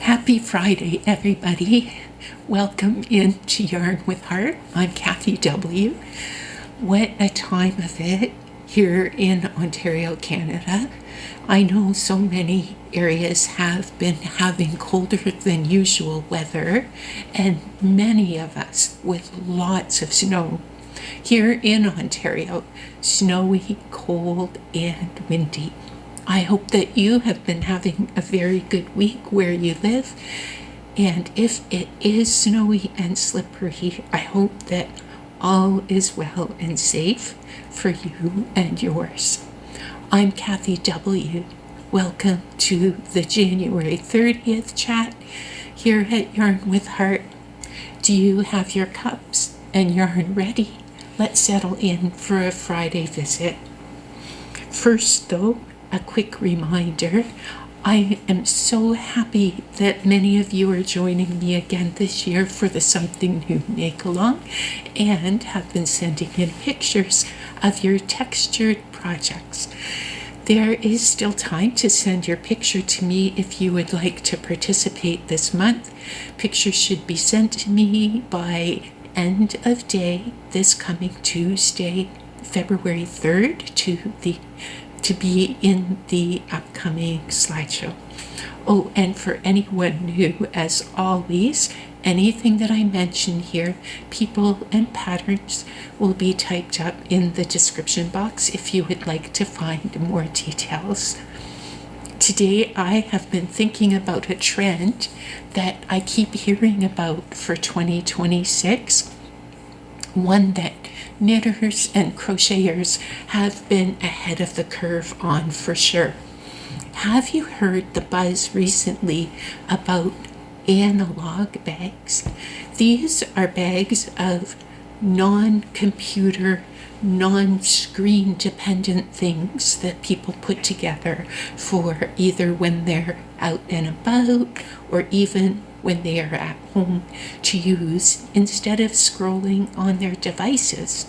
Happy Friday, everybody. Welcome into Yarn with Heart. I'm Kathy W. What a time of it here in Ontario, Canada. I know so many areas have been having colder than usual weather, and many of us with lots of snow. Here in Ontario, snowy, cold, and windy. I hope that you have been having a very good week where you live. And if it is snowy and slippery, I hope that all is well and safe for you and yours. I'm Kathy W. Welcome to the January 30th chat here at Yarn with Heart. Do you have your cups and yarn ready? Let's settle in for a Friday visit. First, though, a quick reminder, I am so happy that many of you are joining me again this year for the Something New Make-Along and have been sending in pictures of your textured projects. There is still time to send your picture to me if you would like to participate this month. Pictures should be sent to me by end of day this coming Tuesday, February 3rd to be in the upcoming slideshow. Oh, and for anyone new, as always, anything that I mention here, people and patterns, will be typed up in the description box if you would like to find more details. Today I have been thinking about a trend that I keep hearing about for 2026, one that knitters and crocheters have been ahead of the curve on for sure. Have you heard the buzz recently about analog bags? These are bags of non-computer, non-screen dependent things that people put together for either when they're out and about or even when they are at home to use instead of scrolling on their devices.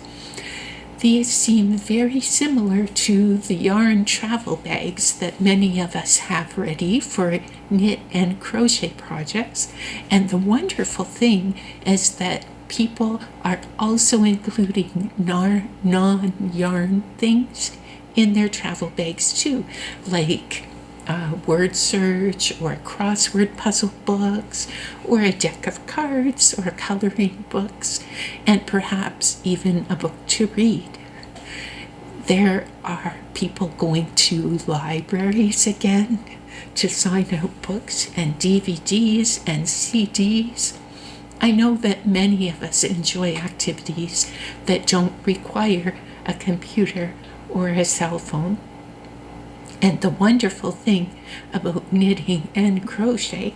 These seem very similar to the yarn travel bags that many of us have ready for knit and crochet projects. And the wonderful thing is that people are also including non-yarn things in their travel bags too, like word search or crossword puzzle books or a deck of cards or coloring books and perhaps even a book to read. There are people going to libraries again to sign out books and DVDs and CDs. I know that many of us enjoy activities that don't require a computer or a cell phone. And the wonderful thing about knitting and crochet,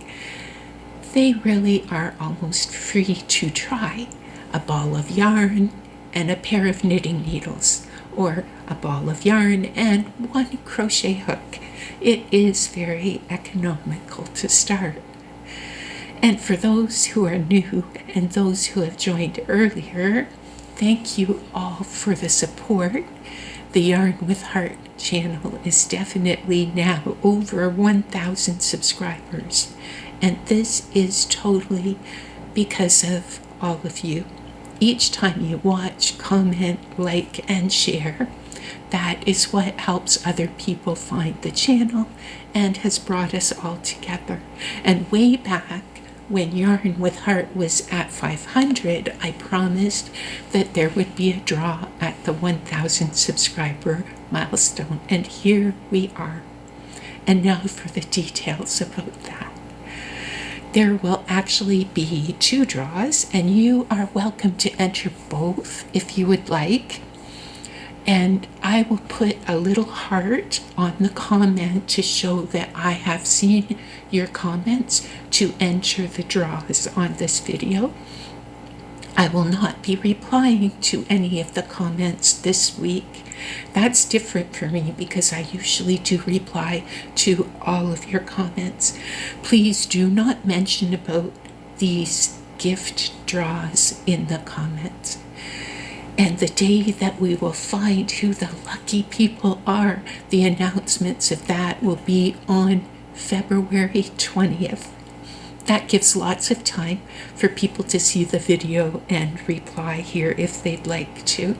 they really are almost free to try. A ball of yarn and a pair of knitting needles, or a ball of yarn and one crochet hook. It is very economical to start. And for those who are new and those who have joined earlier, thank you all for the support. The Yarn with Heart channel is definitely now over 1,000 subscribers, and this is totally because of all of you. Each time you watch, comment, like, and share, that is what helps other people find the channel and has brought us all together. And way back when Yarn with Heart was at 500, I promised that there would be a draw at the 1,000 subscriber milestone, and here we are. And now for the details about that. There will actually be 2 draws, and you are welcome to enter both if you would like. And I will put a little heart on the comment to show that I have seen your comments to enter the draws on this video. I will not be replying to any of the comments this week. That's different for me because I usually do reply to all of your comments. Please do not mention about these gift draws in the comments. And the day that we will find who the lucky people are, the announcements of that will be on February 20th. that gives lots of time for people to see the video and reply here if they'd like to.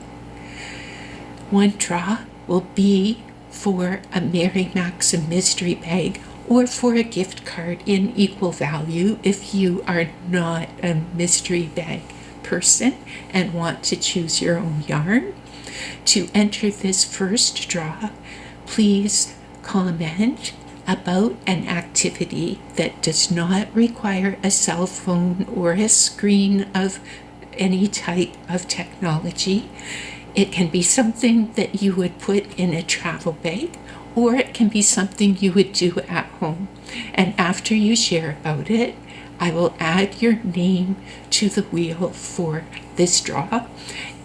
One draw will be for a Mary Maxim mystery bag or for a gift card in equal value if you are not a mystery bag person and want to choose your own yarn. To enter this first draw, please comment about an activity that does not require a cell phone or a screen of any type of technology. It can be something that you would put in a travel bag, or it can be something you would do at home. And after you share about it, I will add your name to the wheel for this draw,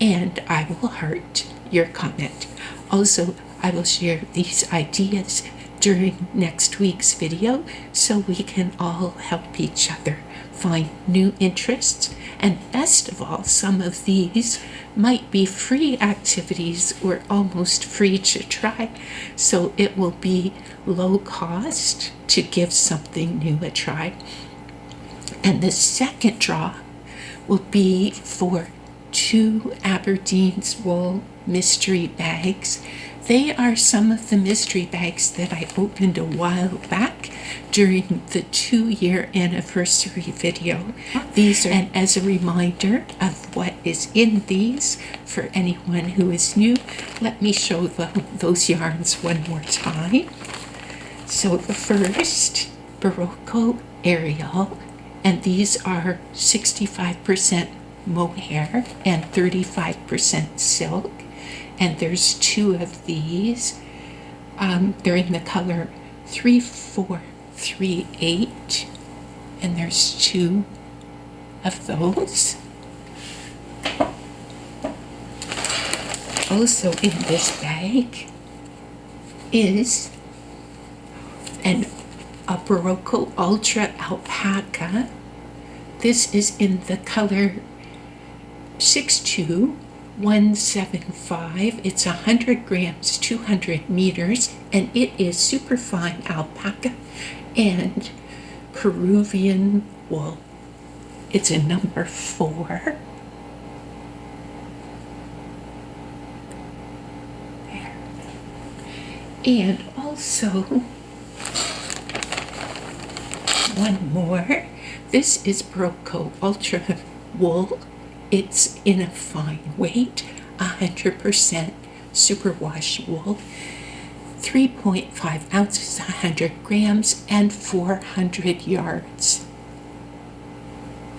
and I will heart your comment. Also, I will share these ideas during next week's video so we can all help each other find new interests. And best of all, some of these might be free activities or almost free to try, so it will be low cost to give something new a try. And the second draw will be for 2 Aberdeen's wool mystery bags. They are some of the mystery bags that I opened a while back during the 2-year anniversary video. These are, and as a reminder of what is in these for anyone who is new, let me show those yarns one more time. So the first, Barocco Ariel, and these are 65% mohair and 35% silk. And there's 2 of these. They're in the color 3438, and there's 2 of those. Also in this bag is a Barocco Ultra Alpaca. This is in the color 62175. It's 100 grams, 200 meters, and it is superfine alpaca and Peruvian wool. It's a number 4. There. And also, one more. This is Barocco Ultra Wool. It's in a fine weight, 100% superwash wool, 3.5 ounces, 100 grams, and 400 yards.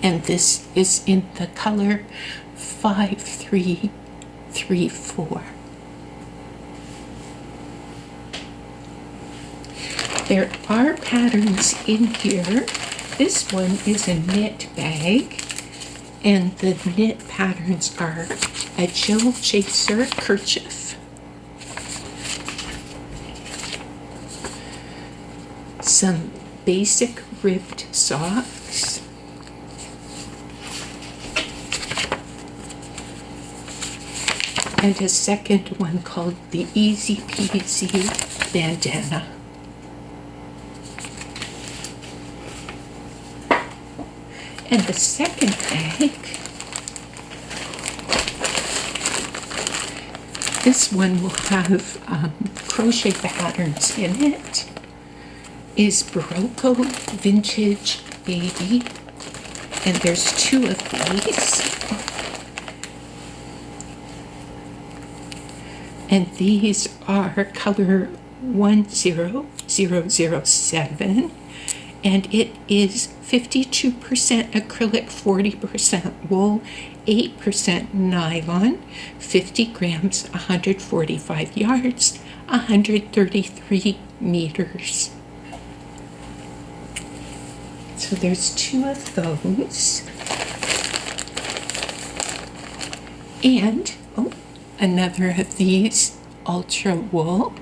And this is in the color 5334. There are patterns in here. This one is a knit bag, and the knit patterns are a Jill Chaser kerchief, some basic ribbed socks, and a second one called the Easy Peasy bandana. And the second bag, this one will have crochet patterns in it, is Barocco Vintage Baby, and there's 2 of these. And these are color 10007. And it is 52% acrylic, 40% wool, 8% nylon, 50 grams, 145 yards, 133 meters. So there's 2 of those. And, another of these, ultra wool,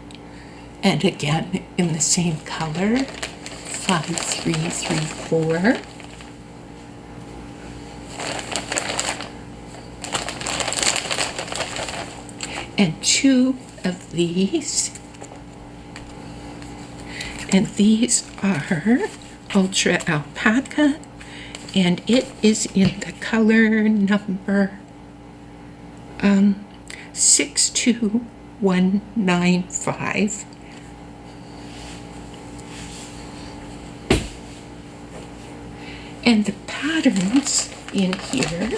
and again in the same color, 5334. And 2 of these. And these are Ultra Alpaca, and it is in the color number 62195. And the patterns in here,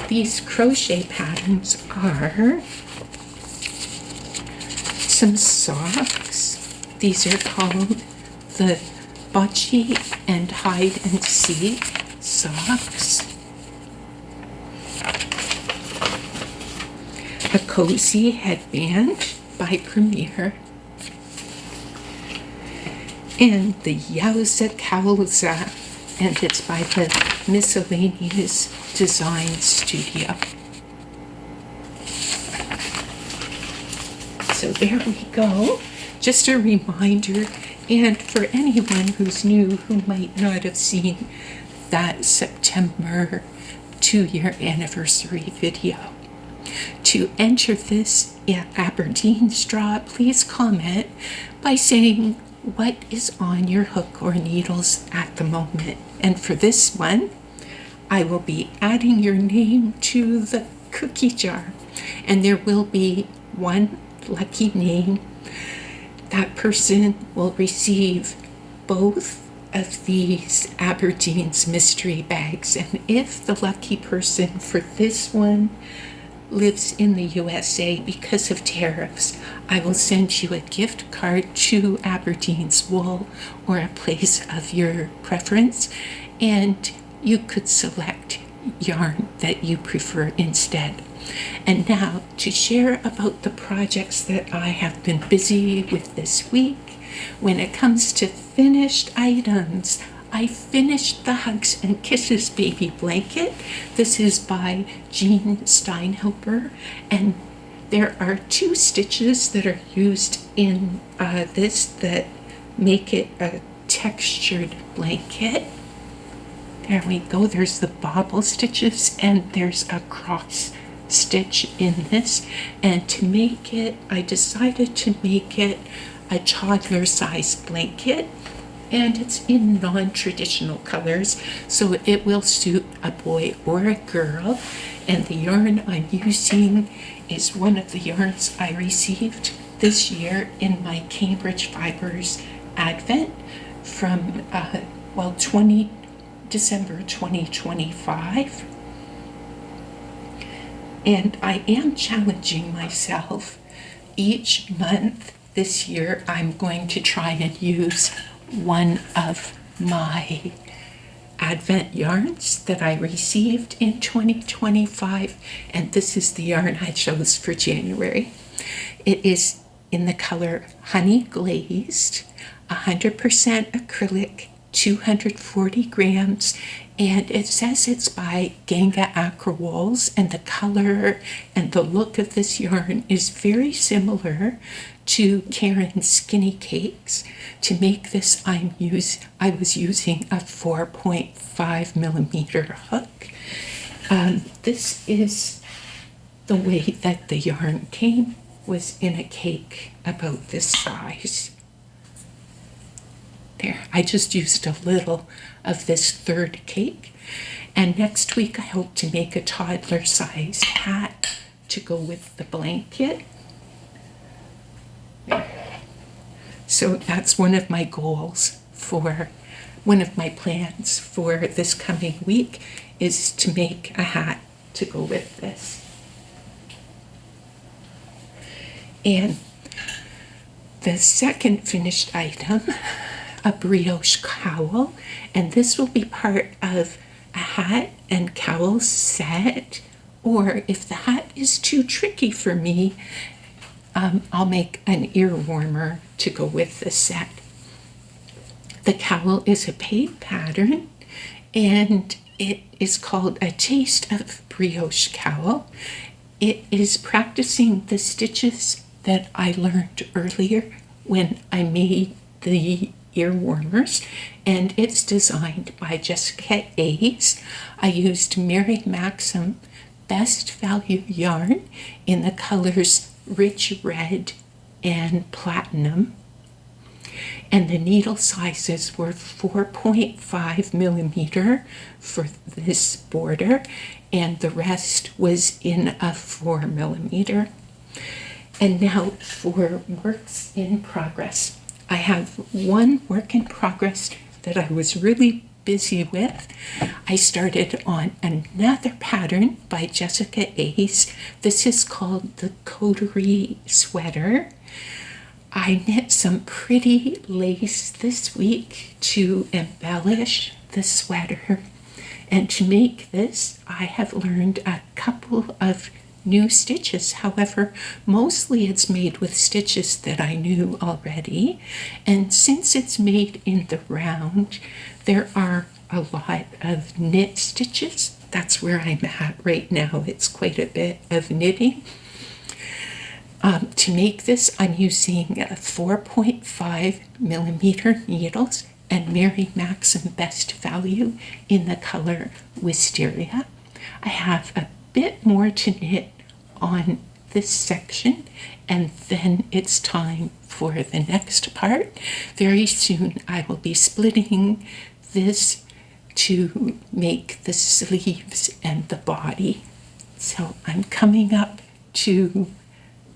these crochet patterns are some socks. These are called the Bocce and Hide and Seek socks. A cozy headband by Premier. And the Yowza Cowza, and it's by the Miscellaneous Design Studio. So there we go. Just a reminder, and for anyone who's new who might not have seen that September 2-year anniversary video, to enter this Aberdeen's draw, please comment by saying what is on your hook or needles at the moment. And for this one, I will be adding your name to the cookie jar, and there will be one lucky name. That person will receive both of these Aberdeen's mystery bags. And if the lucky person for this one lives in the USA because of tariffs, I will send you a gift card to Aberdeen's Wool or a place of your preference, and you could select yarn that you prefer instead. And now to share about the projects that I have been busy with this week. When it comes to finished items, I finished the Hugs and Kisses baby blanket. This is by Jeanne Steinhilber, and there are 2 stitches that are used in this that make it a textured blanket. There we go. There's the bobble stitches, and there's a cross stitch in this. And to make it, I decided to make it a toddler size blanket, and it's in non-traditional colors, so it will suit a boy or a girl. And the yarn I'm using is one of the yarns I received this year in my Cambridge Fibers Advent from December 2025. And I am challenging myself each month. This year I'm going to try and use one of my Advent yarns that I received in 2025, and this is the yarn I chose for January. It is in the color Honey Glazed, 100% acrylic, 240 grams, and it says it's by Ganga Acrowolves, and the color and the look of this yarn is very similar to Karen's Skinny Cakes. To make this, I was using a 4.5 millimeter hook. This is the way that the yarn came, was in a cake about this size. There, I just used a little of this 3rd cake. And next week I hope to make a toddler sized hat to go with the blanket. So that's one of my goals one of my plans for this coming week is to make a hat to go with this. And the second finished item, a brioche cowl, and this will be part of a hat and cowl set, or if the hat is too tricky for me, I'll make an ear warmer to go with the set. The cowl is a paid pattern, and it is called a Taste of Brioche Cowl. It is practicing the stitches that I learned earlier when I made the ear warmers, and it's designed by Jessica Ays. I used Mary Maxim Best Value yarn in the colors Rich Red and Platinum. and the needle sizes were 4.5 millimeter for this border, and the rest was in a 4 millimeter. And now for works in progress. I have one work in progress that I was really busy with. I started on another pattern by Jessica Ays. This is called the Coterie Sweater. I knit some pretty lace this week to embellish the sweater. And to make this, I have learned a couple of new stitches. However, mostly it's made with stitches that I knew already. And since it's made in the round, there are a lot of knit stitches. That's where I'm at right now. It's quite a bit of knitting. To make this, I'm using 4.5 millimeter needles and Mary Maxim Best Value in the color Wisteria. I have a bit more to knit on this section, and then it's time for the next part. Very soon I will be splitting this to make the sleeves and the body. So I'm coming up to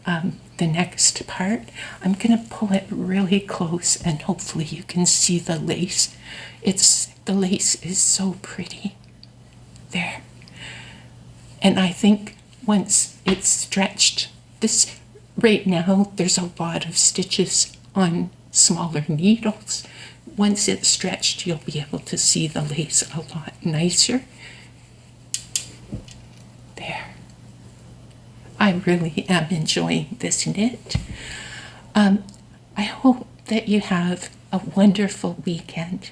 the next part. I'm going to pull it really close and hopefully you can see the lace. The lace is so pretty. There. And I think once it's stretched, this right now there's a lot of stitches on smaller needles. Once it's stretched, you'll be able to see the lace a lot nicer. There. I really am enjoying this knit. I hope that you have a wonderful weekend.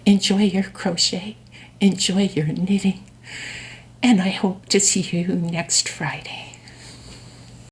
Enjoy your crochet, enjoy your knitting, and I hope to see you next Friday.